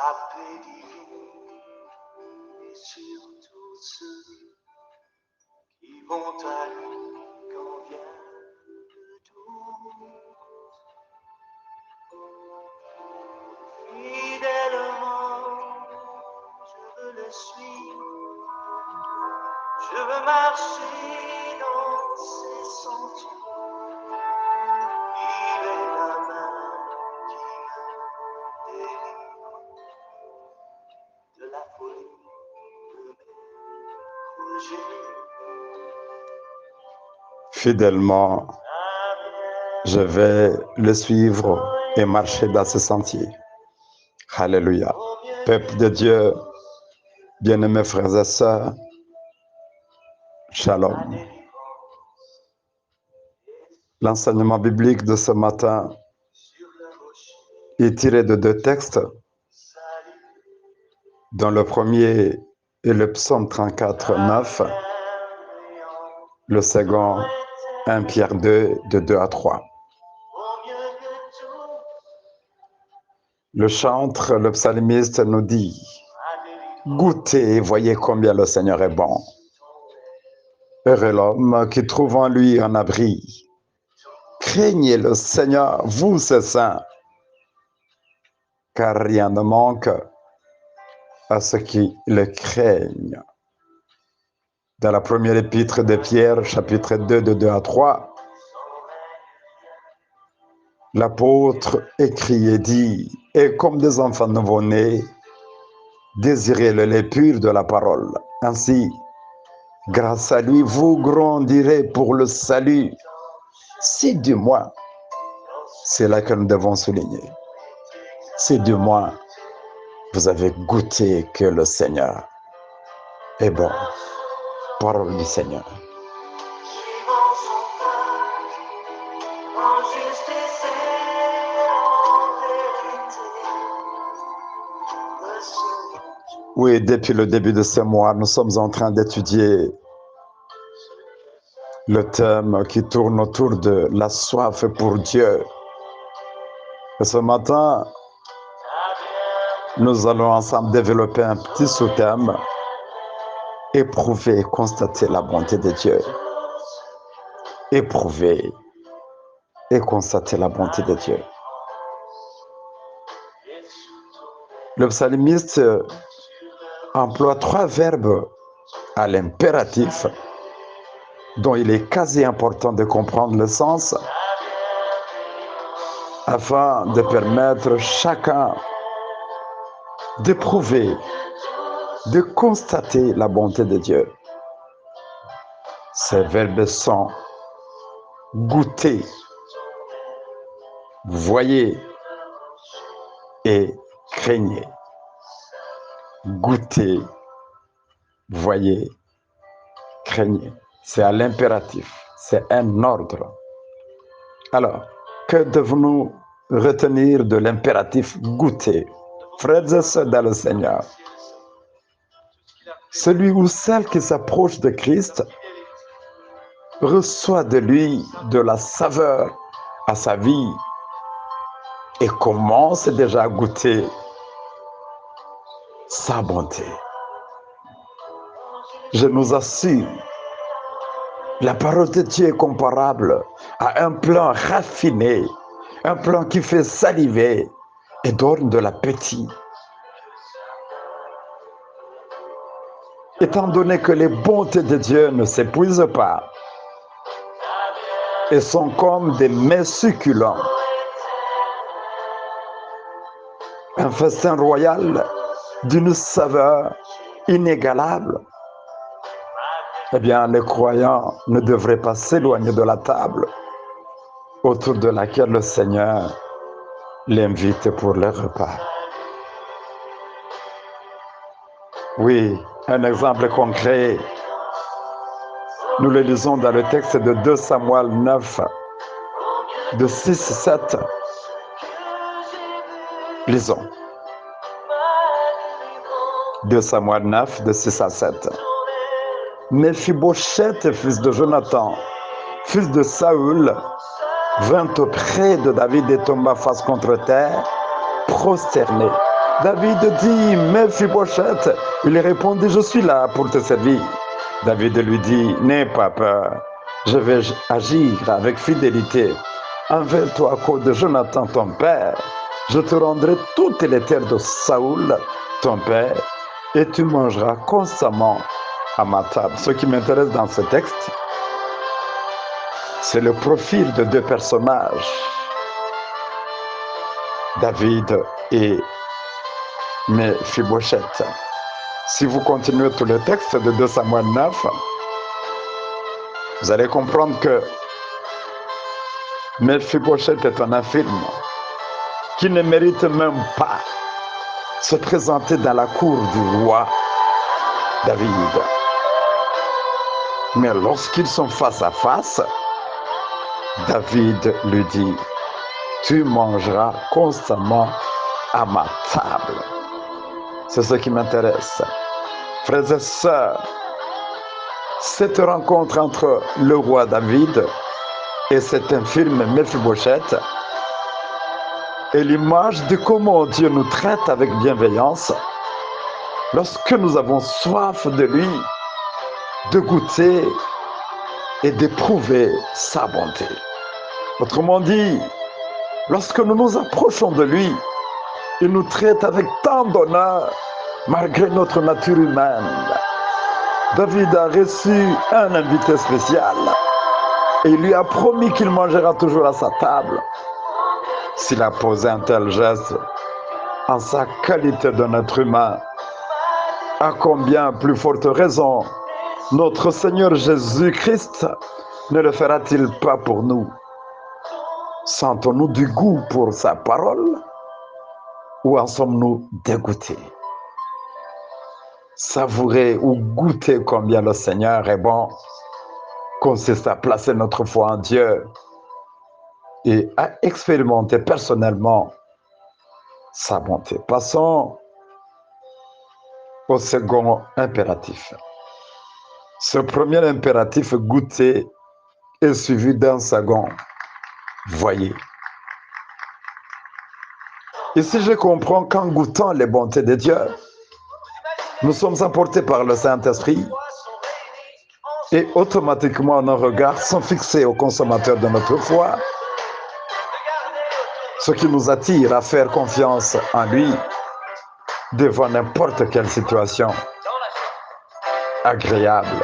sa paix divine et sur tous ceux qui vont à lui quand vient le doute. Fidèlement, je veux le suivre, je veux marcher dans ses sentiers. Il est la main qui me délivre de la folie de mes projets. Fidèlement, je vais le suivre et marcher dans ses sentiers. Alléluia. Peuple de Dieu, bien-aimés frères et sœurs, shalom. L'enseignement biblique de ce matin est tiré de deux textes, dont le premier est le psaume 34, 9, le second 1 Pierre 2, de 2 à 3. Le chantre, le psalmiste nous dit: goûtez et voyez combien le Seigneur est bon. Heureux l'homme qui trouve en lui un abri. Craignez le Seigneur, vous ses saints, car rien ne manque à ceux qui le craignent. Dans la première épître de Pierre, chapitre 2, de 2 à 3, l'apôtre écrit et dit: et comme des enfants nouveau-nés, désirez le lait pur de la parole. Ainsi, grâce à lui, vous grandirez pour le salut. Si du moins, c'est là que nous devons souligner, si du moins vous avez goûté que le Seigneur est bon. Parole du Seigneur. Oui, depuis le début de ce mois, nous sommes en train d'étudier le thème qui tourne autour de la soif pour Dieu. Et ce matin, nous allons ensemble développer un petit sous-thème: éprouver et constater la bonté de Dieu. Éprouver et constater la bonté de Dieu. Le psalmiste emploie 3 verbes à l'impératif dont il est quasi important de comprendre le sens afin de permettre chacun d'éprouver, de constater la bonté de Dieu. Ces verbes sont goûter, voyez et craignez. Goûter, voyez, craignez. C'est à l'impératif, c'est un ordre. Alors, que devons-nous retenir de l'impératif goûter? Frères et sœurs dans le Seigneur, celui ou celle qui s'approche de Christ reçoit de lui de la saveur à sa vie et commence déjà à goûter sa bonté. Je nous assure, la parole de Dieu est comparable à un plat raffiné, un plat qui fait saliver et donne de l'appétit. Étant donné que les bontés de Dieu ne s'épuisent pas et sont comme des mets succulents, un festin royal d'une saveur inégalable, eh bien, les croyants ne devraient pas s'éloigner de la table autour de laquelle le Seigneur l'invite pour le repas. Oui, un exemple concret, nous le lisons dans le texte de 2 Samuel 9, de 6-7. Lisons. 2 Samuel 9, de 6 à 7. Méphibosheth, fils de Jonathan, fils de Saül, vint auprès de David et tomba face contre terre, prosterné. David dit, Mephibosheth. Il répondit, je suis là pour te servir. David lui dit, n'aie pas peur, je vais agir avec fidélité envers toi à cause de Jonathan ton père. Je te rendrai toutes les terres de Saoul ton père et tu mangeras constamment à ma table. Ce qui m'intéresse dans ce texte, c'est le profil de deux personnages, David et Mephibosheth. Si vous continuez tout le texte de 2 Samuel 9, vous allez comprendre que Mephibosheth est un infirme qui ne mérite même pas se présenter dans la cour du roi David. Mais lorsqu'ils sont face à face, David lui dit, tu mangeras constamment à ma table. C'est ce qui m'intéresse. Frères et sœurs, cette rencontre entre le roi David et cet infirme Mephibosheth est l'image de comment Dieu nous traite avec bienveillance lorsque nous avons soif de lui, de goûter et d'éprouver sa bonté. Autrement dit, lorsque nous nous approchons de lui, il nous traite avec tant d'honneur malgré notre nature humaine. David a reçu un invité spécial et il lui a promis qu'il mangera toujours à sa table. S'il a posé un tel geste en sa qualité d'un être humain, à combien plus forte raison notre Seigneur Jésus-Christ ne le fera-t-il pas pour nous? Sentons-nous du goût pour sa parole ou en sommes-nous dégoûtés? Savourer ou goûter combien le Seigneur est bon consiste à placer notre foi en Dieu et à expérimenter personnellement sa bonté. Passons au second impératif. Ce premier impératif, goûter, est suivi d'un second, voyez. Ici, je comprends qu'en goûtant les bontés de Dieu, nous sommes emportés par le Saint-Esprit et automatiquement nos regards sont fixés au consommateur de notre foi, ce qui nous attire à faire confiance en lui devant n'importe quelle situation, agréable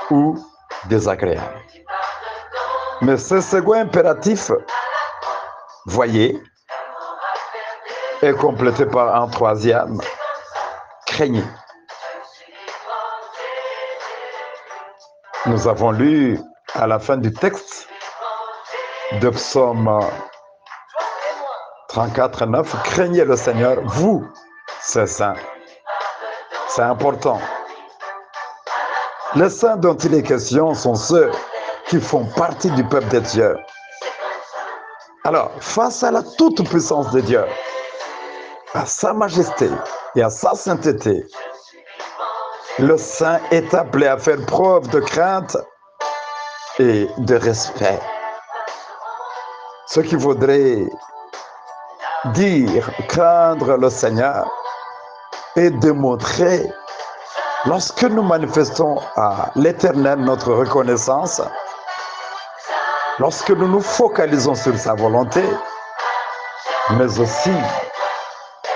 ou désagréable. Mais ce second impératif, voyez, est complété par un troisième, craignez. Nous avons lu à la fin du texte de Psaume 34, 9, craignez le Seigneur, vous, c'est saint. C'est important. Les saints dont il est question sont ceux qui font partie du peuple de Dieu. Alors, face à la toute-puissance de Dieu, à sa majesté et à sa sainteté, le saint est appelé à faire preuve de crainte et de respect. Ce qui voudrait dire craindre le Seigneur et démontrer, lorsque nous manifestons à l'Éternel notre reconnaissance, lorsque nous nous focalisons sur sa volonté, mais aussi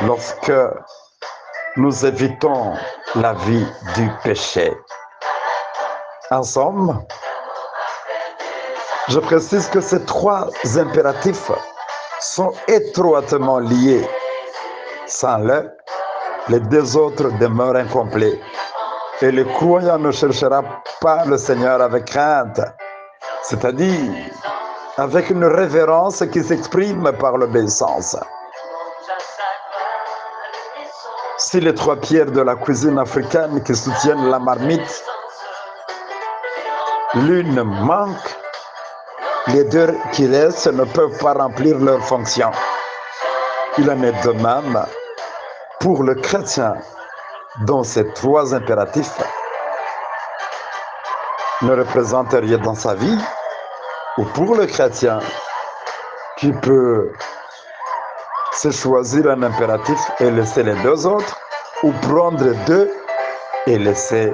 lorsque nous évitons la vie du péché. En somme, je précise que ces trois impératifs sont étroitement liés. Sans l'un, les deux autres demeurent incomplets. Et le croyant ne cherchera pas le Seigneur avec crainte, c'est-à-dire avec une révérence qui s'exprime par l'obéissance. Si les trois pierres de la cuisine africaine qui soutiennent la marmite, l'une manque, les deux qui restent ne peuvent pas remplir leur fonction. Il en est de même pour le chrétien dont ces trois impératifs ne représentent rien dans sa vie, ou pour le chrétien qui peut c'est choisir un impératif et laisser les deux autres, ou prendre deux et laisser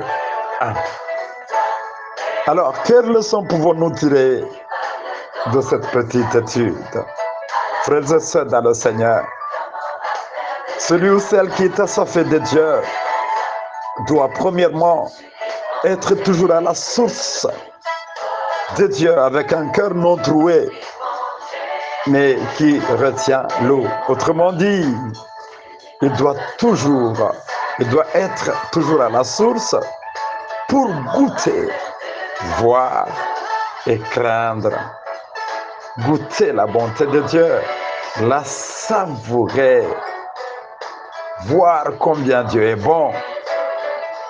un. Alors, quelles leçons pouvons-nous tirer de cette petite étude? Frères et sœurs dans le Seigneur, celui ou celle qui est assoiffé de Dieu doit premièrement être toujours à la source de Dieu avec un cœur non troué, mais qui retient l'eau. Autrement dit, il doit être toujours à la source pour goûter, voir et craindre. Goûter la bonté de Dieu, la savourer, voir combien Dieu est bon,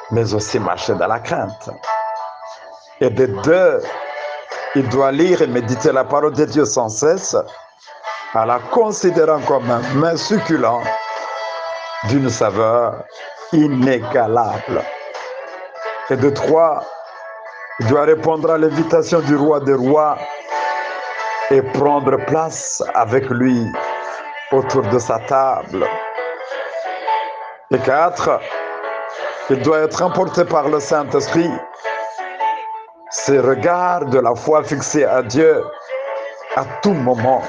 mais aussi marcher dans la crainte. Et de deux, il doit lire et méditer la parole de Dieu sans cesse, en la considérant comme un mets succulent d'une saveur inégalable. Et de trois, il doit répondre à l'invitation du roi des rois et prendre place avec lui autour de sa table. Et quatre, il doit être emporté par le Saint-Esprit, ses regards de la foi fixés à Dieu à tout moment.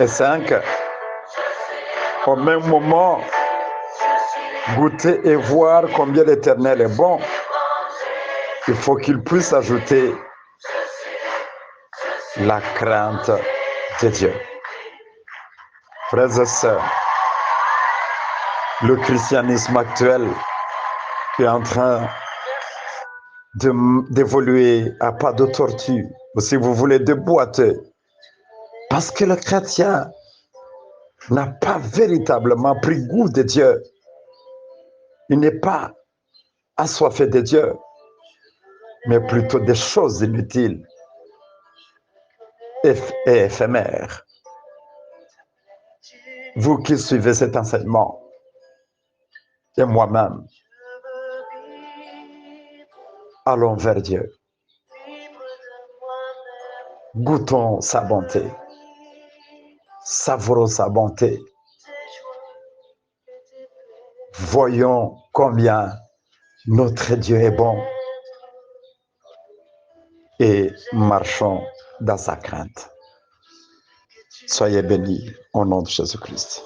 Et cinq, au même moment, goûter et voir combien l'Éternel est bon. Il faut qu'il puisse ajouter la crainte de Dieu. Frères et sœurs, le christianisme actuel est en train d'évoluer à pas de tortue, ou si vous voulez, de boiteux, parce que le chrétien n'a pas véritablement pris goût de Dieu. Il n'est pas assoiffé de Dieu, mais plutôt des choses inutiles et éphémères. Vous qui suivez cet enseignement, et moi-même, allons vers Dieu. Goûtons sa bonté. Savourons sa bonté. Voyons combien notre Dieu est bon et marchons dans sa crainte. Soyez bénis au nom de Jésus-Christ.